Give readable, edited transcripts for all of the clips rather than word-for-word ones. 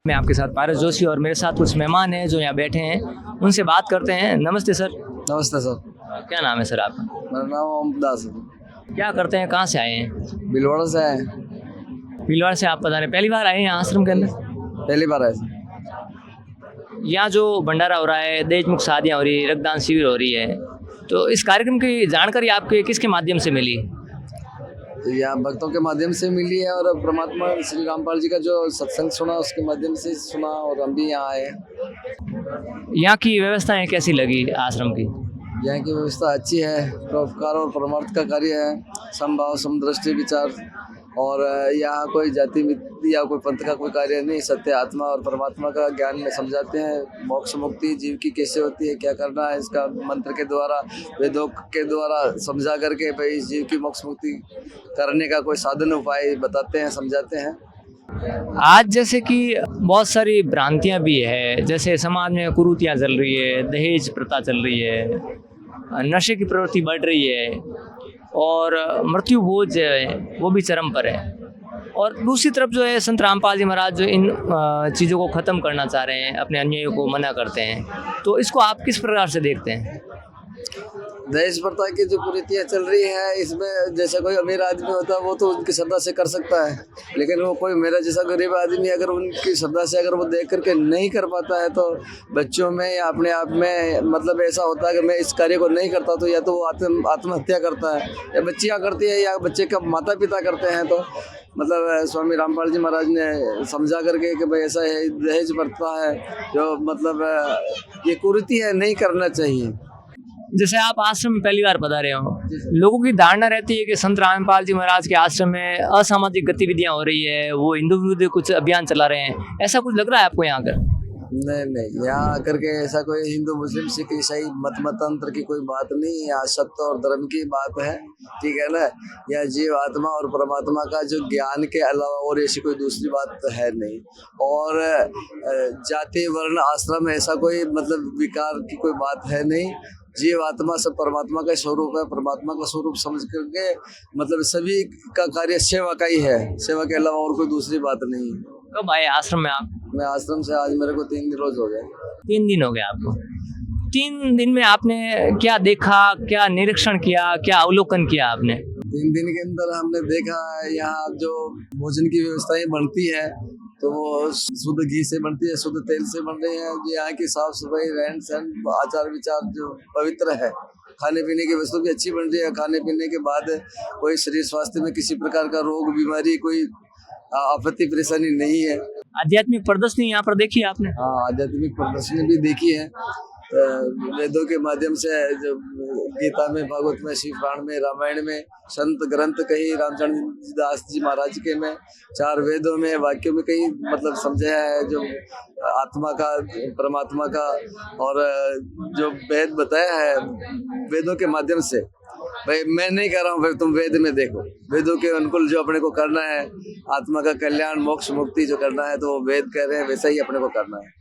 मैं आपके साथ पारस जोशी और मेरे साथ कुछ मेहमान हैं जो यहाँ बैठे हैं, उनसे बात करते हैं। नमस्ते सर। नमस्ते सर। क्या नाम है सर आपका? मेरा नाम ओमदास है। क्या करते हैं, कहाँ से आए हैं? भीलवाड़ा से आए। भीलवाड़ा से आप पता नहीं, पहली बार आए हैं यहाँ आश्रम के अंदर? पहली बार आए सर। यहाँ जो भंडारा हो रहा है, दहेज मुक्त शादियाँ हो रही है, रक्तदान शिविर हो रही है, तो इस कार्यक्रम की जानकारी आपके किसके माध्यम से मिली? यहाँ भक्तों के माध्यम से मिली है और परमात्मा श्री रामपाल जी का जो सत्संग सुना उसके माध्यम से सुना और हम भी यहाँ आए हैं। यहाँ की व्यवस्थाएं कैसी लगी आश्रम की? यहाँ की व्यवस्था अच्छी है, परोपकार और परमार्थ का कार्य है, समभाव समदृष्टि विचार, और यहाँ कोई जाति या कोई पंथ का कोई कार्य नहीं, सत्य आत्मा और परमात्मा का ज्ञान में समझाते हैं। मोक्ष मुक्ति जीव की कैसे होती है, क्या करना है, इसका मंत्र के द्वारा वेदों के द्वारा समझा करके भाई इस जीव की मोक्ष मुक्ति करने का कोई साधन उपाय बताते हैं, समझाते हैं। आज जैसे कि बहुत सारी भ्रांतियां भी है, जैसे समाज में कुरीतियां चल रही है, दहेज प्रथा चल रही है, नशे की प्रवृत्ति बढ़ रही है और मृत्यु बोझ जो है वो भी चरम पर है, और दूसरी तरफ जो है संत रामपाल जी महाराज जो इन चीज़ों को ख़त्म करना चाह रहे हैं, अपने अन्यायों को मना करते हैं, तो इसको आप किस प्रकार से देखते हैं? दहेज प्रथा की जो कुरीतियाँ चल रही है, इसमें जैसे कोई अमीर आदमी होता है वो तो उनकी श्रद्धा से कर सकता है, लेकिन वो कोई मेरा जैसा गरीब आदमी अगर उनकी श्रद्धा से अगर वो देख करके नहीं कर पाता है तो बच्चों में या अपने आप में मतलब ऐसा होता है कि मैं इस कार्य को नहीं करता तो या तो वो आत्महत्या करता है, या बच्चियाँ करती है, या बच्चे का माता पिता करते हैं। तो मतलब स्वामी रामपाल जी महाराज ने समझा करके कि भाई ऐसा है, दहेज प्रथा है जो मतलब ये कुरीति है, नहीं करना चाहिए। जैसे आप आश्रम में पहली बार पधारे हो, लोगों की धारणा रहती है कि संत रामपाल जी महाराज के आश्रम में असामाजिक गतिविधियां हो रही है, वो हिंदू विरुद्ध कुछ अभियान चला रहे हैं, ऐसा कुछ लग रहा है आपको यहाँ कर? नहीं, यहाँ आकर के ऐसा कोई हिंदू मुस्लिम सिख ईसाई मतंत्र की कोई बात नहीं, यहाँ सत्य और धर्म की बात है, ठीक है ना। यहाँ जीव आत्मा और परमात्मा का जो ज्ञान के अलावा और ऐसी कोई दूसरी बात है नहीं, और जाति वर्ण आश्रम ऐसा कोई मतलब विकार की कोई बात है नहीं। जीव आत्मा सब परमात्मा का स्वरूप है, परमात्मा का स्वरूप समझ करके मतलब सभी का कार्य सेवा का ही है, सेवा के अलावा और कोई दूसरी बात नहीं। कब आए आश्रम में आप? मैं आश्रम से आज मेरे को 3 दिन रोज हो गए। 3 दिन हो गए आपको? 3 दिन में आपने क्या देखा, क्या निरीक्षण किया, क्या अवलोकन किया आपने? 3 दिन के अंदर हमने देखा यहाँ जो भोजन की व्यवस्थाएं बनती है तो वो शुद्ध घी से बनती है, शुद्ध तेल से बन रही है। यहाँ की साफ सफाई, रहन सहन, आचार विचार जो पवित्र है, खाने पीने की वस्तु भी अच्छी बन रही है। खाने पीने के बाद कोई शरीर स्वास्थ्य में किसी प्रकार का रोग बीमारी कोई आपत्ति परेशानी नहीं है। आध्यात्मिक प्रदर्शनी यहाँ पर देखी आपने? हाँ, आध्यात्मिक प्रदर्शनी भी देखी है। वेदों के माध्यम से जो गीता में, भागवत में, शिव पुराण में, रामायण में, संत ग्रंथ कहीं रामचंद्र दास जी महाराज के में 4 वेदों में वाक्यों में कहीं मतलब समझाया है जो आत्मा का, परमात्मा का, और जो वेद बताया है वेदों के माध्यम से। भाई मैं नहीं कह रहा हूँ, भाई तुम वेद में देखो, वेदों के अनुकूल जो अपने को करना है, आत्मा का कल्याण मोक्ष मुक्ति जो करना है तो वो वेद कह रहे हैं, वैसा ही अपने को करना है।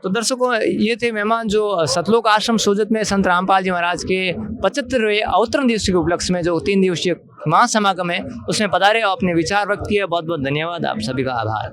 तो दर्शकों, ये थे मेहमान जो सतलोक आश्रम सोजत में संत रामपाल जी महाराज के 75वें अवतरण दिवस के उपलक्ष्य में जो 3 दिवसीय महासमागम है उसमें पधारे और अपने विचार व्यक्त किए। बहुत बहुत धन्यवाद, आप सभी का आभार।